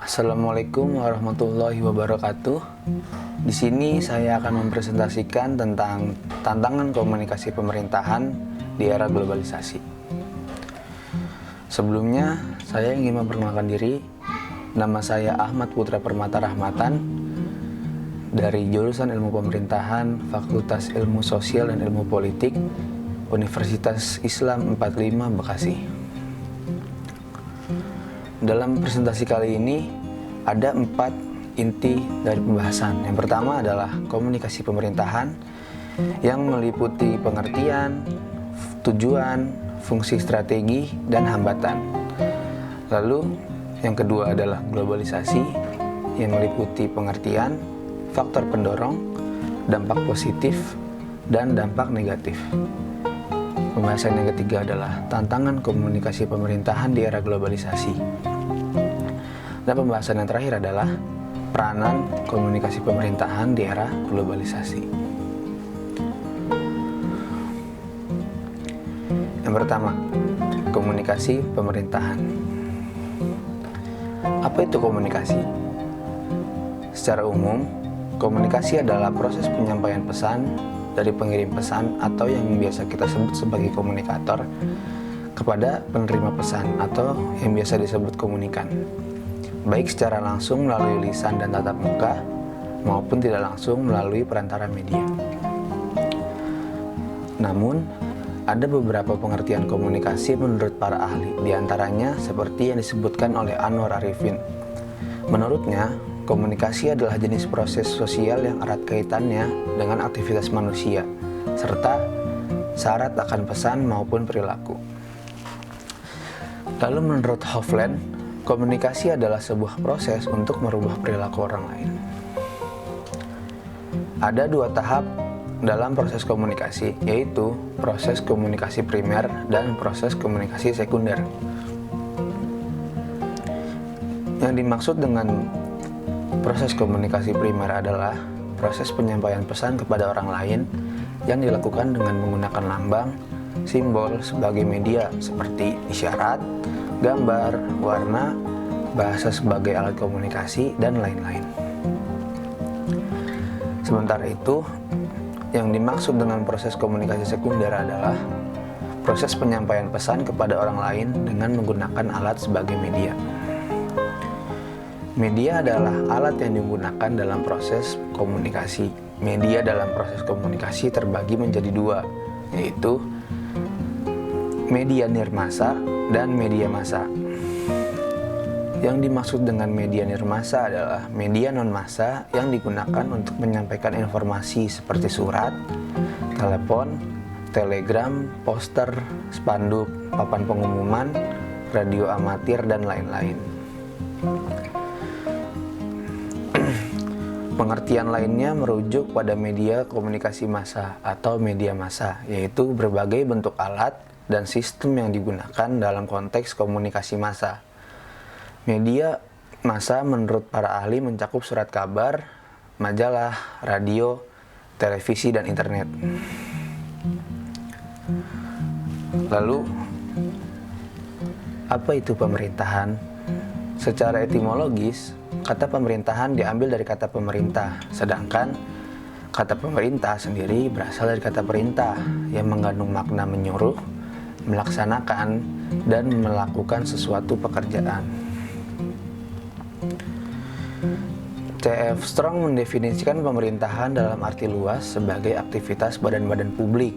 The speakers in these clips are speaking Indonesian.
Assalamualaikum warahmatullahi wabarakatuh. Di sini saya akan mempresentasikan tentang tantangan komunikasi pemerintahan di era globalisasi. Sebelumnya, saya ingin memperkenalkan diri. Nama saya Ahmad Putra Permata Rahmatan dari jurusan Ilmu Pemerintahan, Fakultas Ilmu Sosial dan Ilmu Politik, Universitas Islam 45 Bekasi. Dalam presentasi kali ini ada 4 inti dari pembahasan. Yang pertama adalah komunikasi pemerintahan yang meliputi pengertian, tujuan, fungsi strategi, dan hambatan. Lalu yang kedua adalah globalisasi yang meliputi pengertian, faktor pendorong, dampak positif, dan dampak negatif. Pembahasan yang ketiga adalah tantangan komunikasi pemerintahan di era globalisasi. Dan pembahasan yang terakhir adalah peranan komunikasi pemerintahan di era globalisasi. Yang pertama, komunikasi pemerintahan. Apa itu komunikasi? Secara umum, komunikasi adalah proses penyampaian pesan dari pengirim pesan atau yang biasa kita sebut sebagai komunikator kepada penerima pesan atau yang biasa disebut komunikan, baik secara langsung melalui lisan dan tatap muka maupun tidak langsung melalui perantara media. Namun, ada beberapa pengertian komunikasi menurut para ahli, diantaranya seperti yang disebutkan oleh Anwar Arifin. Menurutnya, komunikasi adalah jenis proses sosial yang erat kaitannya dengan aktivitas manusia, serta syarat akan pesan maupun perilaku. Lalu menurut Hovland, komunikasi adalah sebuah proses untuk merubah perilaku orang lain. Ada 2 tahap dalam proses komunikasi, yaitu proses komunikasi primer dan proses komunikasi sekunder. Yang dimaksud dengan proses komunikasi primer adalah proses penyampaian pesan kepada orang lain yang dilakukan dengan menggunakan lambang, simbol sebagai media seperti isyarat, gambar, warna, bahasa sebagai alat komunikasi, dan lain-lain. Sementara itu, yang dimaksud dengan proses komunikasi sekunder adalah proses penyampaian pesan kepada orang lain dengan menggunakan alat sebagai media. Media adalah alat yang digunakan dalam proses komunikasi. Media dalam proses komunikasi terbagi menjadi 2, yaitu media nirmasa dan media massa. Yang dimaksud dengan media nirmasa adalah media non-massa yang digunakan untuk menyampaikan informasi seperti surat, telepon, telegram, poster, spanduk, papan pengumuman, radio amatir, dan lain-lain. Pengertian lainnya merujuk pada media komunikasi massa atau media massa, yaitu berbagai bentuk alat dan sistem yang digunakan dalam konteks komunikasi massa. Media massa menurut para ahli mencakup surat kabar, majalah, radio, televisi, dan internet. Lalu, apa itu pemerintahan? Secara etimologis, kata pemerintahan diambil dari kata pemerintah, sedangkan kata pemerintah sendiri berasal dari kata perintah yang mengandung makna menyuruh, melaksanakan, dan melakukan sesuatu pekerjaan. C.F. Strong mendefinisikan pemerintahan dalam arti luas sebagai aktivitas badan-badan publik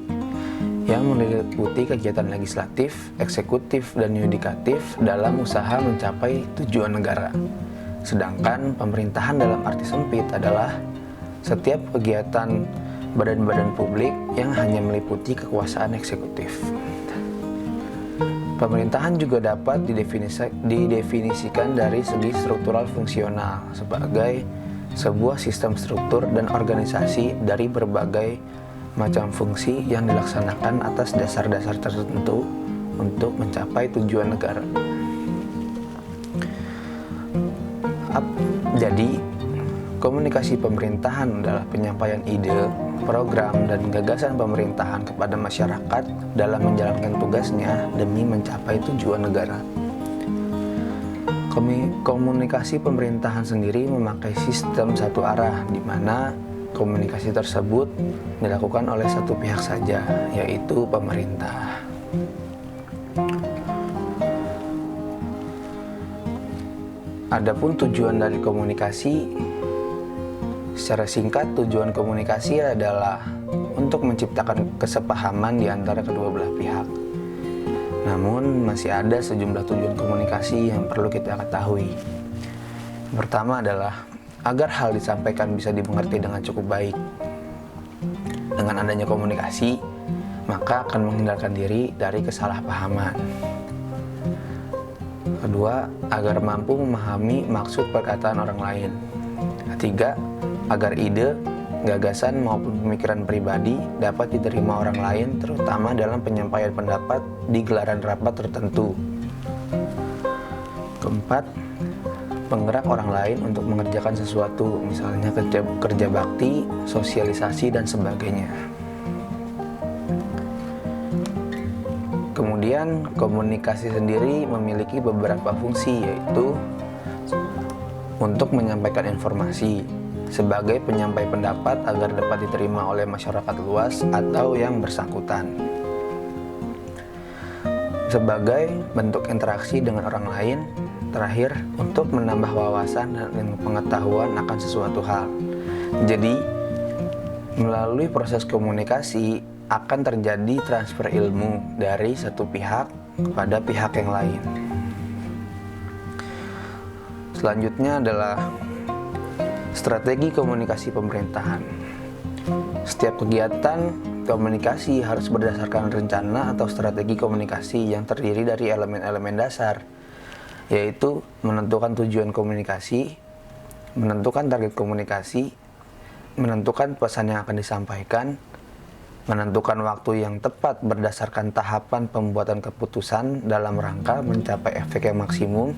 yang meliputi kegiatan legislatif, eksekutif, dan yudikatif dalam usaha mencapai tujuan negara. Sedangkan pemerintahan dalam arti sempit adalah setiap kegiatan badan-badan publik yang hanya meliputi kekuasaan eksekutif. Pemerintahan juga dapat didefinisikan dari segi struktural fungsional sebagai sebuah sistem struktur dan organisasi dari berbagai macam fungsi yang dilaksanakan atas dasar-dasar tertentu untuk mencapai tujuan negara. Jadi, komunikasi pemerintahan adalah penyampaian ide, program, dan gagasan pemerintahan kepada masyarakat dalam menjalankan tugasnya demi mencapai tujuan negara. Komunikasi pemerintahan sendiri memakai sistem satu arah, di mana komunikasi tersebut dilakukan oleh satu pihak saja, yaitu pemerintah. Adapun tujuan dari komunikasi, secara singkat, tujuan komunikasi adalah untuk menciptakan kesepahaman di antara kedua belah pihak. Namun, masih ada sejumlah tujuan komunikasi yang perlu kita ketahui. Pertama adalah agar hal disampaikan bisa dimengerti dengan cukup baik. Dengan adanya komunikasi, maka akan menghindarkan diri dari kesalahpahaman. Kedua, agar mampu memahami maksud perkataan orang lain. Ketiga, agar ide, gagasan maupun pemikiran pribadi dapat diterima orang lain, terutama dalam penyampaian pendapat di gelaran rapat tertentu. Keempat, penggerak orang lain untuk mengerjakan sesuatu, misalnya kerja bakti, sosialisasi, dan sebagainya. Kemudian, komunikasi sendiri memiliki beberapa fungsi, yaitu untuk menyampaikan informasi, sebagai penyampai pendapat agar dapat diterima oleh masyarakat luas atau yang bersangkutan, sebagai bentuk interaksi dengan orang lain. Terakhir, untuk menambah wawasan dan pengetahuan akan sesuatu hal. Jadi, melalui proses komunikasi akan terjadi transfer ilmu dari satu pihak kepada pihak yang lain. Selanjutnya adalah strategi komunikasi pemerintahan. Setiap kegiatan komunikasi harus berdasarkan rencana atau strategi komunikasi yang terdiri dari elemen-elemen dasar, yaitu menentukan tujuan komunikasi, menentukan target komunikasi, menentukan pesan yang akan disampaikan, menentukan waktu yang tepat berdasarkan tahapan pembuatan keputusan dalam rangka mencapai efek yang maksimum,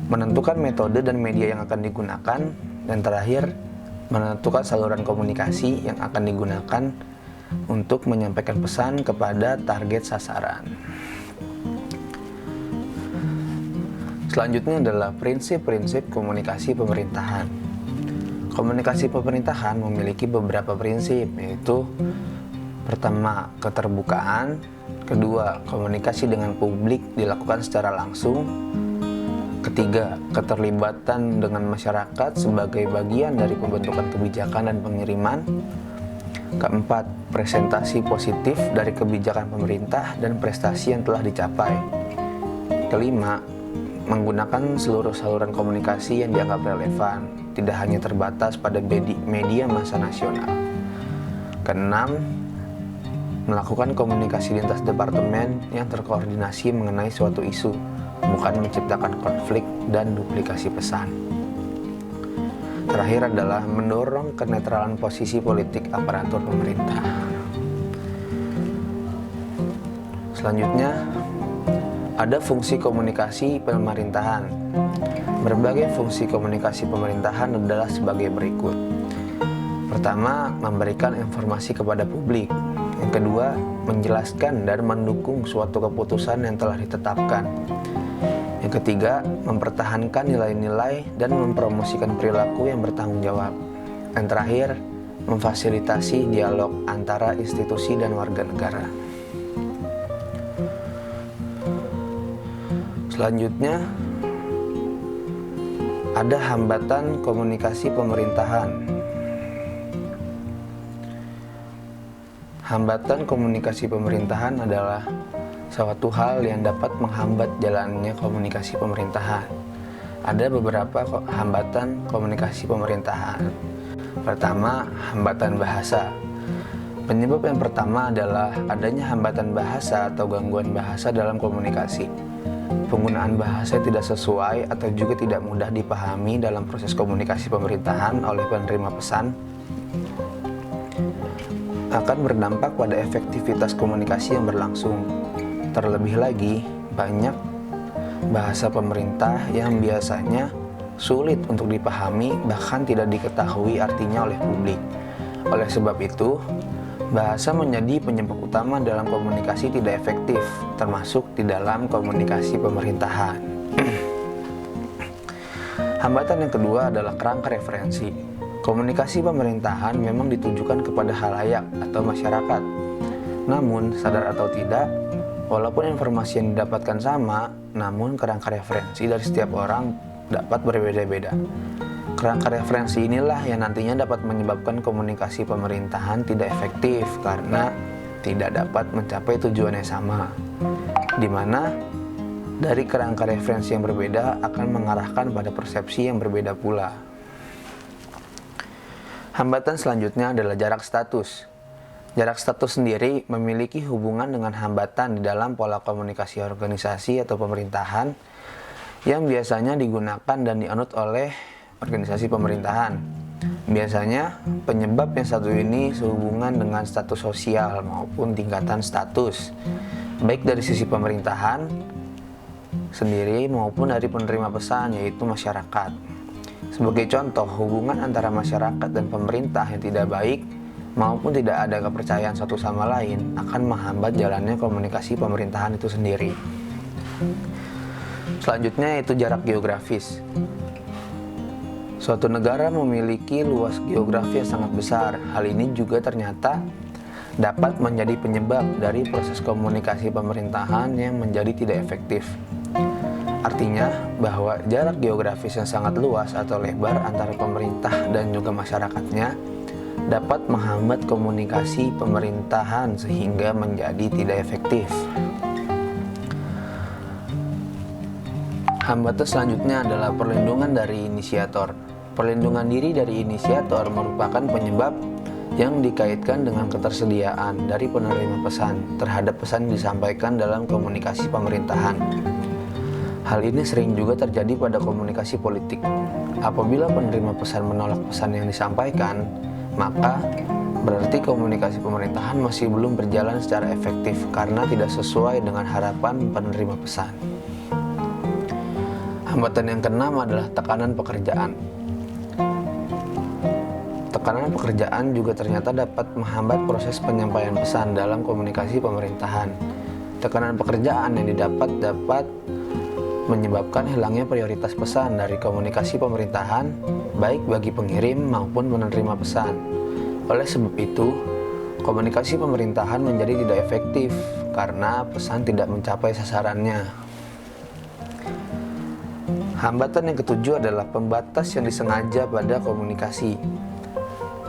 menentukan metode dan media yang akan digunakan, dan terakhir, menentukan saluran komunikasi yang akan digunakan untuk menyampaikan pesan kepada target sasaran. Selanjutnya adalah prinsip-prinsip komunikasi pemerintahan. Komunikasi pemerintahan memiliki beberapa prinsip, yaitu pertama, keterbukaan; kedua, komunikasi dengan publik dilakukan secara langsung; ketiga, keterlibatan dengan masyarakat sebagai bagian dari pembentukan kebijakan dan pengiriman; keempat, presentasi positif dari kebijakan pemerintah dan prestasi yang telah dicapai; kelima, menggunakan seluruh saluran komunikasi yang dianggap relevan, tidak hanya terbatas pada media massa nasional; keenam, melakukan komunikasi lintas departemen yang terkoordinasi mengenai suatu isu, bukan menciptakan konflik dan duplikasi pesan. Terakhir adalah mendorong kenetralan posisi politik aparatur pemerintah. Selanjutnya, ada fungsi komunikasi pemerintahan. Berbagai fungsi komunikasi pemerintahan adalah sebagai berikut. Pertama, memberikan informasi kepada publik. Yang kedua, menjelaskan dan mendukung suatu keputusan yang telah ditetapkan. Yang ketiga, mempertahankan nilai-nilai dan mempromosikan perilaku yang bertanggung jawab. Dan terakhir, memfasilitasi dialog antara institusi dan warga negara. Selanjutnya, ada hambatan komunikasi pemerintahan. Hambatan komunikasi pemerintahan adalah suatu hal yang dapat menghambat jalannya komunikasi pemerintahan. Ada beberapa hambatan komunikasi pemerintahan. Pertama, hambatan bahasa. Penyebab yang pertama adalah adanya hambatan bahasa atau gangguan bahasa dalam komunikasi. Penggunaan bahasa tidak sesuai atau juga tidak mudah dipahami dalam proses komunikasi pemerintahan oleh penerima pesan akan berdampak pada efektivitas komunikasi yang berlangsung. Terlebih lagi, banyak bahasa pemerintah yang biasanya sulit untuk dipahami, bahkan tidak diketahui artinya oleh publik. Oleh sebab itu, bahasa menjadi penyebab utama dalam komunikasi tidak efektif, termasuk di dalam komunikasi pemerintahan. Hambatan yang kedua adalah kerangka referensi. Komunikasi pemerintahan memang ditujukan kepada halayak atau masyarakat. Namun, sadar atau tidak, walaupun informasi yang didapatkan sama, namun kerangka referensi dari setiap orang dapat berbeda-beda. Kerangka referensi inilah yang nantinya dapat menyebabkan komunikasi pemerintahan tidak efektif karena tidak dapat mencapai tujuan yang sama, di mana dari kerangka referensi yang berbeda akan mengarahkan pada persepsi yang berbeda pula. Hambatan selanjutnya adalah jarak status. Jarak status sendiri memiliki hubungan dengan hambatan di dalam pola komunikasi organisasi atau pemerintahan yang biasanya digunakan dan dianut oleh organisasi pemerintahan. Biasanya penyebab yang satu ini sehubungan dengan status sosial maupun tingkatan status, baik dari sisi pemerintahan sendiri maupun dari penerima pesan, yaitu masyarakat. Sebagai contoh, hubungan antara masyarakat dan pemerintah yang tidak baik maupun tidak ada kepercayaan satu sama lain akan menghambat jalannya komunikasi pemerintahan itu sendiri. Selanjutnya yaitu jarak geografis. Suatu negara memiliki luas geografi yang sangat besar. Hal ini juga ternyata dapat menjadi penyebab dari proses komunikasi pemerintahan yang menjadi tidak efektif. Artinya bahwa jarak geografis yang sangat luas atau lebar antara pemerintah dan juga masyarakatnya dapat menghambat komunikasi pemerintahan sehingga menjadi tidak efektif. Hambatan selanjutnya adalah perlindungan dari inisiator. Perlindungan diri dari inisiator merupakan penyebab yang dikaitkan dengan ketersediaan dari penerima pesan terhadap pesan yang disampaikan dalam komunikasi pemerintahan. Hal ini sering juga terjadi pada komunikasi politik. Apabila penerima pesan menolak pesan yang disampaikan, maka berarti komunikasi pemerintahan masih belum berjalan secara efektif karena tidak sesuai dengan harapan penerima pesan. Hambatan yang keenam adalah tekanan pekerjaan. Tekanan pekerjaan juga ternyata dapat menghambat proses penyampaian pesan dalam komunikasi pemerintahan. Tekanan pekerjaan yang dapat menyebabkan hilangnya prioritas pesan dari komunikasi pemerintahan, baik bagi pengirim maupun penerima pesan. Oleh sebab itu, komunikasi pemerintahan menjadi tidak efektif karena pesan tidak mencapai sasarannya. Hambatan yang ketujuh adalah pembatas yang disengaja pada komunikasi.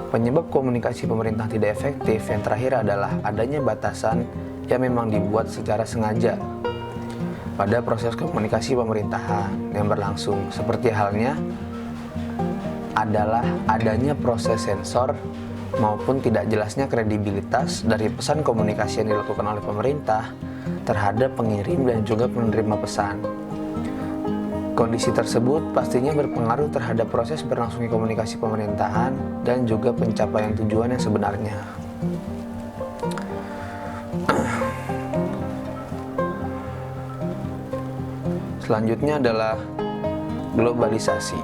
Penyebab komunikasi pemerintah tidak efektif yang terakhir adalah adanya batasan yang memang dibuat secara sengaja pada proses komunikasi pemerintahan yang berlangsung, seperti halnya adalah adanya proses sensor maupun tidak jelasnya kredibilitas dari pesan komunikasi yang dilakukan oleh pemerintah terhadap pengirim dan juga penerima pesan. Kondisi tersebut pastinya berpengaruh terhadap proses berlangsungnya komunikasi pemerintahan dan juga pencapaian tujuan yang sebenarnya. Selanjutnya adalah globalisasi.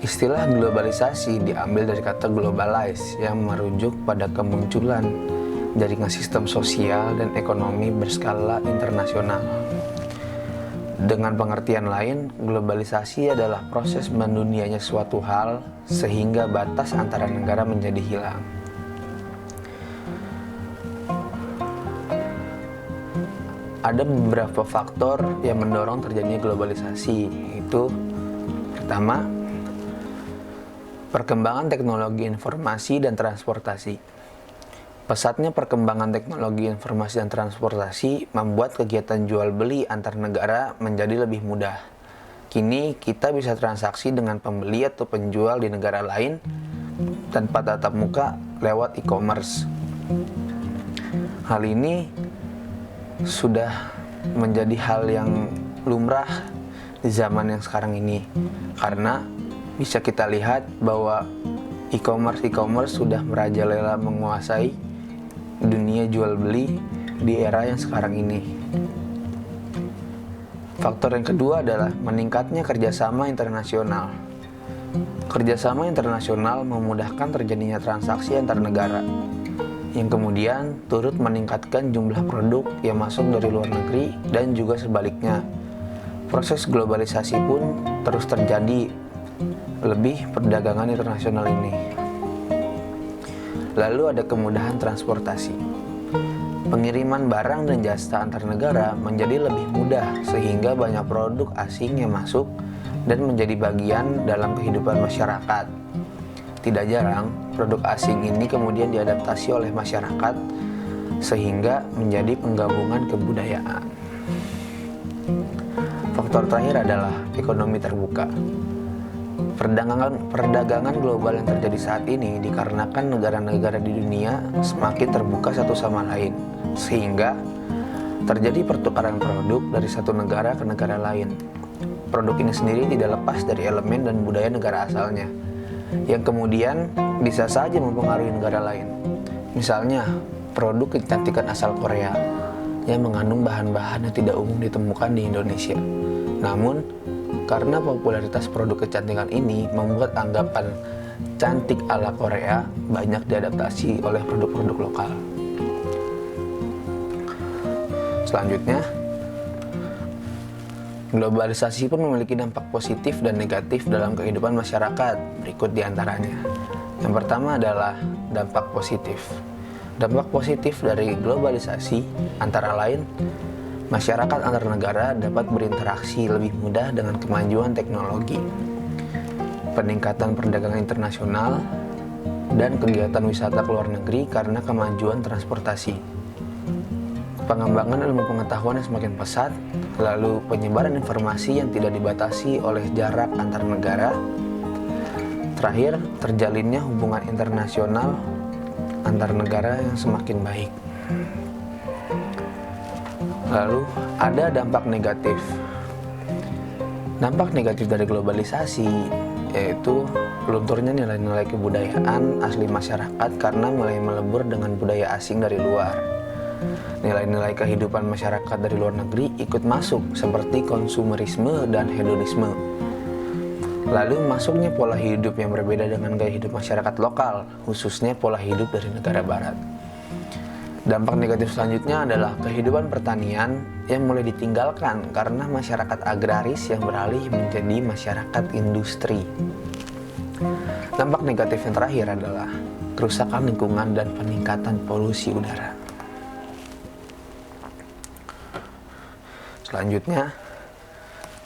Istilah globalisasi diambil dari kata globalize yang merujuk pada kemunculan jaringan sistem sosial dan ekonomi berskala internasional. Dengan pengertian lain, globalisasi adalah proses mendunianya suatu hal sehingga batas antara negara menjadi hilang. Ada beberapa faktor yang mendorong terjadinya globalisasi, yaitu pertama, perkembangan teknologi informasi dan transportasi. Pesatnya perkembangan teknologi informasi dan transportasi membuat kegiatan jual beli antar negara menjadi lebih mudah. Kini kita bisa transaksi dengan pembeli atau penjual di negara lain tanpa tatap muka lewat e-commerce. Hal ini sudah menjadi hal yang lumrah di zaman yang sekarang ini, karena bisa kita lihat bahwa e-commerce sudah merajalela menguasai dunia jual beli di era yang sekarang ini. Faktor yang kedua adalah meningkatnya kerjasama internasional. Kerjasama internasional memudahkan terjadinya transaksi antar negara. yang kemudian turut meningkatkan jumlah produk yang masuk dari luar negeri dan juga sebaliknya. Proses globalisasi pun terus terjadi, lebih perdagangan internasional ini. Lalu ada kemudahan transportasi. Pengiriman barang dan jasa antar negara menjadi lebih mudah sehingga banyak produk asing yang masuk dan menjadi bagian dalam kehidupan masyarakat. Tidak jarang, produk asing ini kemudian diadaptasi oleh masyarakat sehingga menjadi penggabungan kebudayaan. Faktor terakhir adalah ekonomi terbuka. Perdagangan global yang terjadi saat ini dikarenakan negara-negara di dunia semakin terbuka satu sama lain, sehingga terjadi pertukaran produk dari satu negara ke negara lain. Produk ini sendiri tidak lepas dari elemen dan budaya negara asalnya, yang kemudian bisa saja mempengaruhi negara lain. Misalnya, produk kecantikan asal Korea yang mengandung bahan-bahan yang tidak umum ditemukan di Indonesia. Namun, karena popularitas produk kecantikan ini membuat anggapan cantik ala Korea banyak diadaptasi oleh produk-produk lokal. Selanjutnya, globalisasi pun memiliki dampak positif dan negatif dalam kehidupan masyarakat. Berikut diantaranya. Yang pertama adalah dampak positif. Dampak positif dari globalisasi antara lain, masyarakat antar negara dapat berinteraksi lebih mudah dengan kemajuan teknologi, peningkatan perdagangan internasional, dan kegiatan wisata ke luar negeri karena kemajuan transportasi. Pengembangan ilmu pengetahuan yang semakin pesat, lalu penyebaran informasi yang tidak dibatasi oleh jarak antar negara. Terakhir, terjalinnya hubungan internasional antar negara yang semakin baik. Lalu, ada dampak negatif. Dampak negatif dari globalisasi yaitu lunturnya nilai-nilai kebudayaan asli masyarakat karena mulai melebur dengan budaya asing dari luar. Nilai-nilai kehidupan masyarakat dari luar negeri ikut masuk seperti konsumerisme dan hedonisme. Lalu masuknya pola hidup yang berbeda dengan gaya hidup masyarakat lokal, khususnya pola hidup dari negara barat. Dampak negatif selanjutnya adalah kehidupan pertanian yang mulai ditinggalkan karena masyarakat agraris yang beralih menjadi masyarakat industri. Dampak negatif yang terakhir adalah kerusakan lingkungan dan peningkatan polusi udara. Selanjutnya,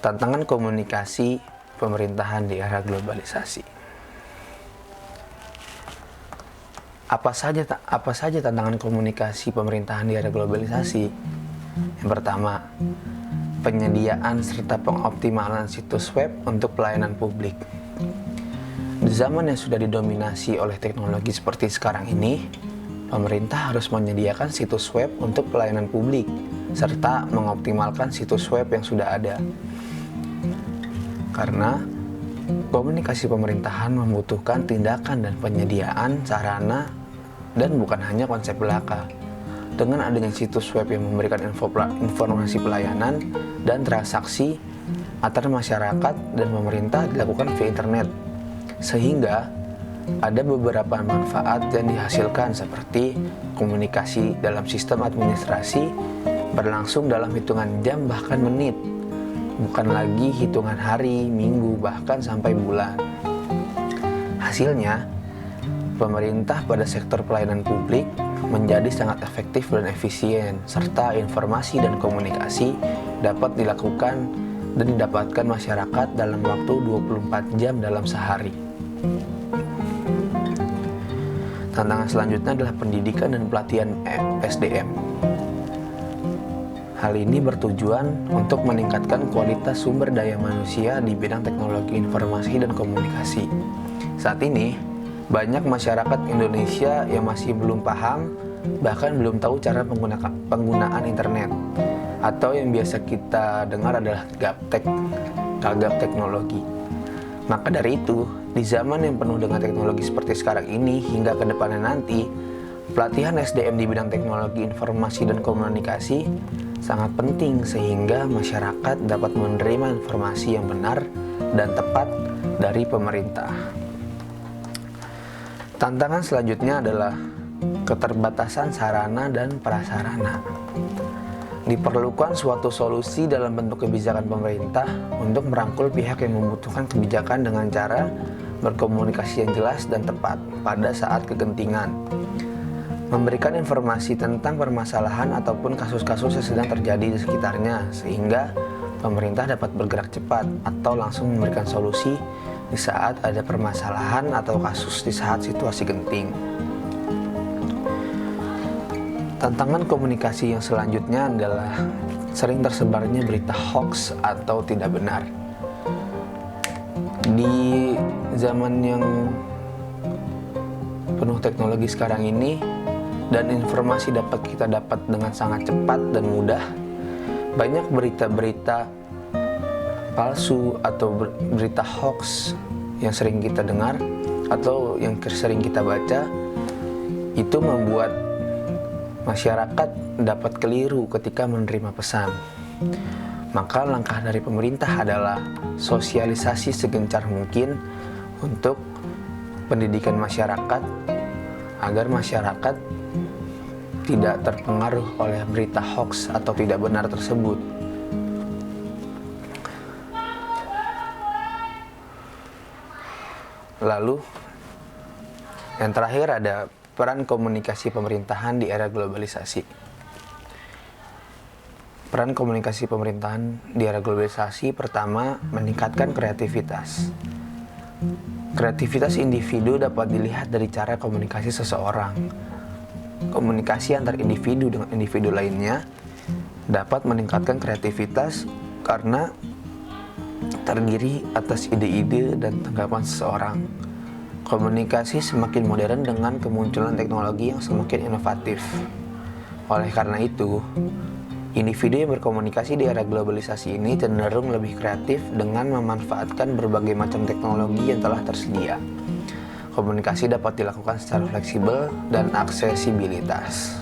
tantangan komunikasi pemerintahan di era globalisasi. Apa saja tantangan komunikasi pemerintahan di era globalisasi? Yang pertama, penyediaan serta pengoptimalan situs web untuk pelayanan publik. Di zaman yang sudah didominasi oleh teknologi seperti sekarang ini, pemerintah harus menyediakan situs web untuk pelayanan publik serta mengoptimalkan situs web yang sudah ada. Karena komunikasi pemerintahan membutuhkan tindakan dan penyediaan sarana dan bukan hanya konsep belaka. Dengan adanya situs web yang memberikan informasi pelayanan dan transaksi antara masyarakat dan pemerintah dilakukan via internet, sehingga ada beberapa manfaat yang dihasilkan seperti komunikasi dalam sistem administrasi berlangsung dalam hitungan jam bahkan menit, bukan lagi hitungan hari, minggu, bahkan sampai bulan. Hasilnya, pemerintah pada sektor pelayanan publik menjadi sangat efektif dan efisien, serta informasi dan komunikasi dapat dilakukan dan didapatkan masyarakat dalam waktu 24 jam dalam sehari. Tantangan selanjutnya adalah pendidikan dan pelatihan SDM. Hal ini bertujuan untuk meningkatkan kualitas sumber daya manusia di bidang teknologi informasi dan komunikasi. Saat ini, banyak masyarakat Indonesia yang masih belum paham, bahkan belum tahu cara penggunaan internet, atau yang biasa kita dengar adalah gaptek, gagap teknologi. Maka dari itu, di zaman yang penuh dengan teknologi seperti sekarang ini hingga ke depannya nanti, pelatihan SDM di bidang teknologi informasi dan komunikasi sangat penting sehingga masyarakat dapat menerima informasi yang benar dan tepat dari pemerintah. Tantangan selanjutnya adalah keterbatasan sarana dan prasarana. Diperlukan suatu solusi dalam bentuk kebijakan pemerintah untuk merangkul pihak yang membutuhkan kebijakan dengan cara berkomunikasi yang jelas dan tepat pada saat kegentingan. Memberikan informasi tentang permasalahan ataupun kasus-kasus yang sedang terjadi di sekitarnya, sehingga pemerintah dapat bergerak cepat atau langsung memberikan solusi di saat ada permasalahan atau kasus di saat situasi genting. Tantangan komunikasi yang selanjutnya adalah sering tersebarnya berita hoax atau tidak benar. Di zaman yang penuh teknologi sekarang ini, dan informasi dapat kita dapat dengan sangat cepat dan mudah, banyak berita-berita palsu atau berita hoax yang sering kita dengar atau yang sering kita baca, itu membuat masyarakat dapat keliru ketika menerima pesan. Maka langkah dari pemerintah adalah sosialisasi segencar mungkin untuk pendidikan masyarakat agar masyarakat tidak terpengaruh oleh berita hoax atau tidak benar tersebut. Lalu yang terakhir ada peran komunikasi pemerintahan di era globalisasi. Peran komunikasi pemerintahan di era globalisasi pertama, meningkatkan kreativitas. Kreativitas individu dapat dilihat dari cara komunikasi seseorang. Komunikasi antar individu dengan individu lainnya dapat meningkatkan kreativitas karena terdiri atas ide-ide dan tanggapan seseorang. Komunikasi semakin modern dengan kemunculan teknologi yang semakin inovatif. Oleh karena itu, individu yang berkomunikasi di era globalisasi ini cenderung lebih kreatif dengan memanfaatkan berbagai macam teknologi yang telah tersedia. Komunikasi dapat dilakukan secara fleksibel dan aksesibilitas.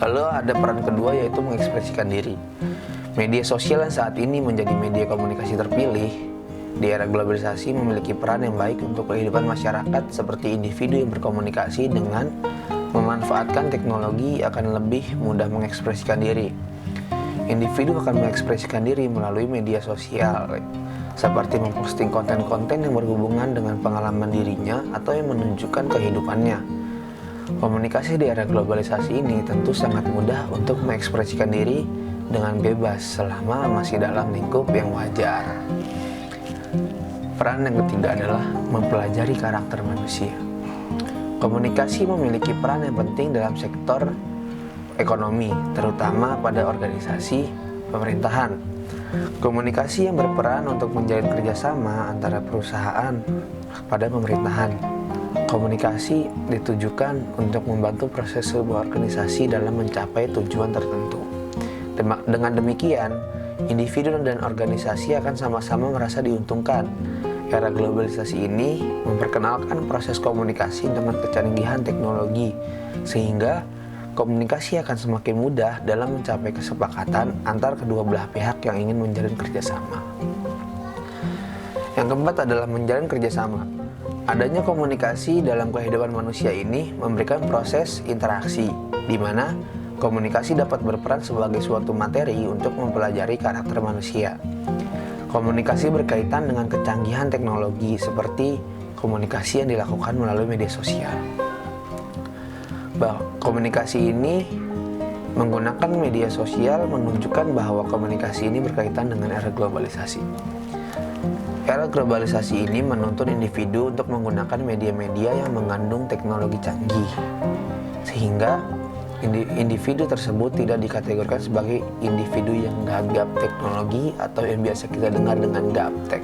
Lalu ada peran kedua, yaitu mengekspresikan diri. Media sosial yang saat ini menjadi media komunikasi terpilih di era globalisasi memiliki peran yang baik untuk kehidupan masyarakat, seperti individu yang berkomunikasi dengan memanfaatkan teknologi akan lebih mudah mengekspresikan diri. Individu akan mengekspresikan diri melalui media sosial, seperti memposting konten-konten yang berhubungan dengan pengalaman dirinya atau yang menunjukkan kehidupannya. Komunikasi di era globalisasi ini tentu sangat mudah untuk mengekspresikan diri dengan bebas selama masih dalam lingkup yang wajar. Peran yang ketiga adalah mempelajari karakter manusia. Komunikasi memiliki peran yang penting dalam sektor ekonomi, terutama pada organisasi pemerintahan. Komunikasi yang berperan untuk menjalin kerjasama antara perusahaan pada pemerintahan. Komunikasi ditujukan untuk membantu proses sebuah organisasi dalam mencapai tujuan tertentu. Dengan demikian, individu dan organisasi akan sama-sama merasa diuntungkan. Era globalisasi ini memperkenalkan proses komunikasi dengan kecanggihan teknologi, sehingga komunikasi akan semakin mudah dalam mencapai kesepakatan antar kedua belah pihak yang ingin menjalin kerjasama. Yang keempat adalah menjalin kerjasama. Adanya komunikasi dalam kehidupan manusia ini memberikan proses interaksi, di mana komunikasi dapat berperan sebagai suatu materi untuk mempelajari karakter manusia. Komunikasi berkaitan dengan kecanggihan teknologi seperti komunikasi yang dilakukan melalui media sosial. Komunikasi ini menggunakan media sosial menunjukkan bahwa komunikasi ini berkaitan dengan era globalisasi. Era globalisasi ini menuntun individu untuk menggunakan media-media yang mengandung teknologi canggih, sehingga individu tersebut tidak dikategorikan sebagai individu yang gagap teknologi atau yang biasa kita dengar dengan gaptek.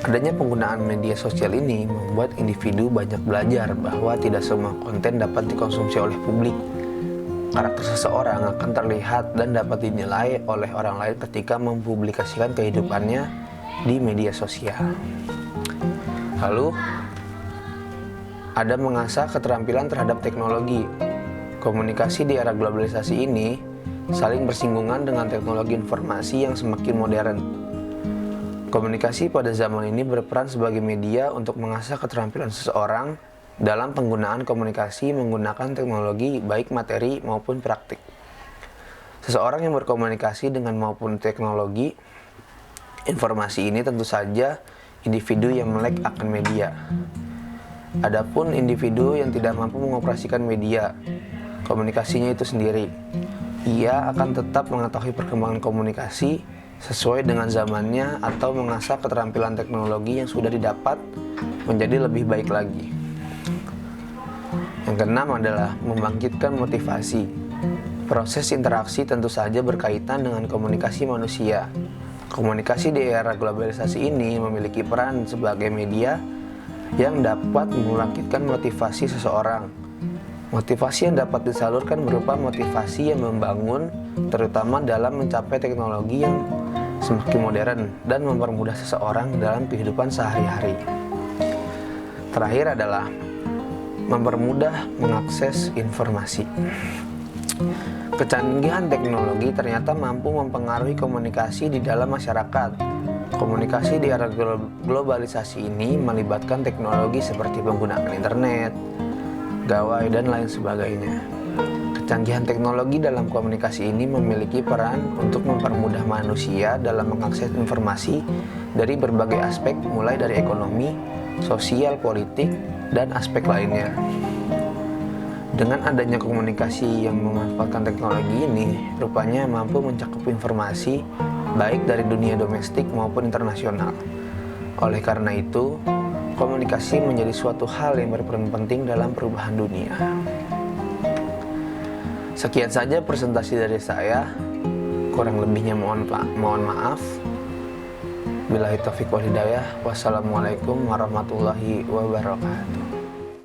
Adanya penggunaan media sosial ini membuat individu banyak belajar bahwa tidak semua konten dapat dikonsumsi oleh publik. Karakter seseorang akan terlihat dan dapat dinilai oleh orang lain ketika mempublikasikan kehidupannya di media sosial. Lalu, ada mengasah keterampilan terhadap teknologi. Komunikasi di era globalisasi ini saling bersinggungan dengan teknologi informasi yang semakin modern. Komunikasi pada zaman ini berperan sebagai media untuk mengasah keterampilan seseorang dalam penggunaan komunikasi menggunakan teknologi baik materi maupun praktik. Seseorang yang berkomunikasi dengan maupun teknologi informasi ini tentu saja individu yang melek akan media. Adapun individu yang tidak mampu mengoperasikan media komunikasinya itu sendiri, ia akan tetap mengetahui perkembangan komunikasi sesuai dengan zamannya atau mengasah keterampilan teknologi yang sudah didapat menjadi lebih baik lagi. Yang keenam adalah membangkitkan motivasi. Proses interaksi tentu saja berkaitan dengan komunikasi manusia. Komunikasi di era globalisasi ini memiliki peran sebagai media yang dapat membangkitkan motivasi seseorang. Motivasi yang dapat disalurkan berupa motivasi yang membangun, terutama dalam mencapai teknologi yang semakin modern dan mempermudah seseorang dalam kehidupan sehari-hari. Terakhir adalah mempermudah mengakses informasi. Kecanggihan teknologi ternyata mampu mempengaruhi komunikasi di dalam masyarakat. Komunikasi di era globalisasi ini melibatkan teknologi seperti penggunaan internet, gawai, dan lain sebagainya. Kecanggihan teknologi dalam komunikasi ini memiliki peran untuk mempermudah manusia dalam mengakses informasi dari berbagai aspek, mulai dari ekonomi, sosial, politik, dan aspek lainnya. Dengan adanya komunikasi yang memanfaatkan teknologi ini, rupanya mampu mencakup informasi baik dari dunia domestik maupun internasional. Oleh karena itu, komunikasi menjadi suatu hal yang berperan penting dalam perubahan dunia. Sekian saja presentasi dari saya. Kurang lebihnya mohon maaf. Billahi taufiq wal hidayah. Wassalamualaikum warahmatullahi wabarakatuh.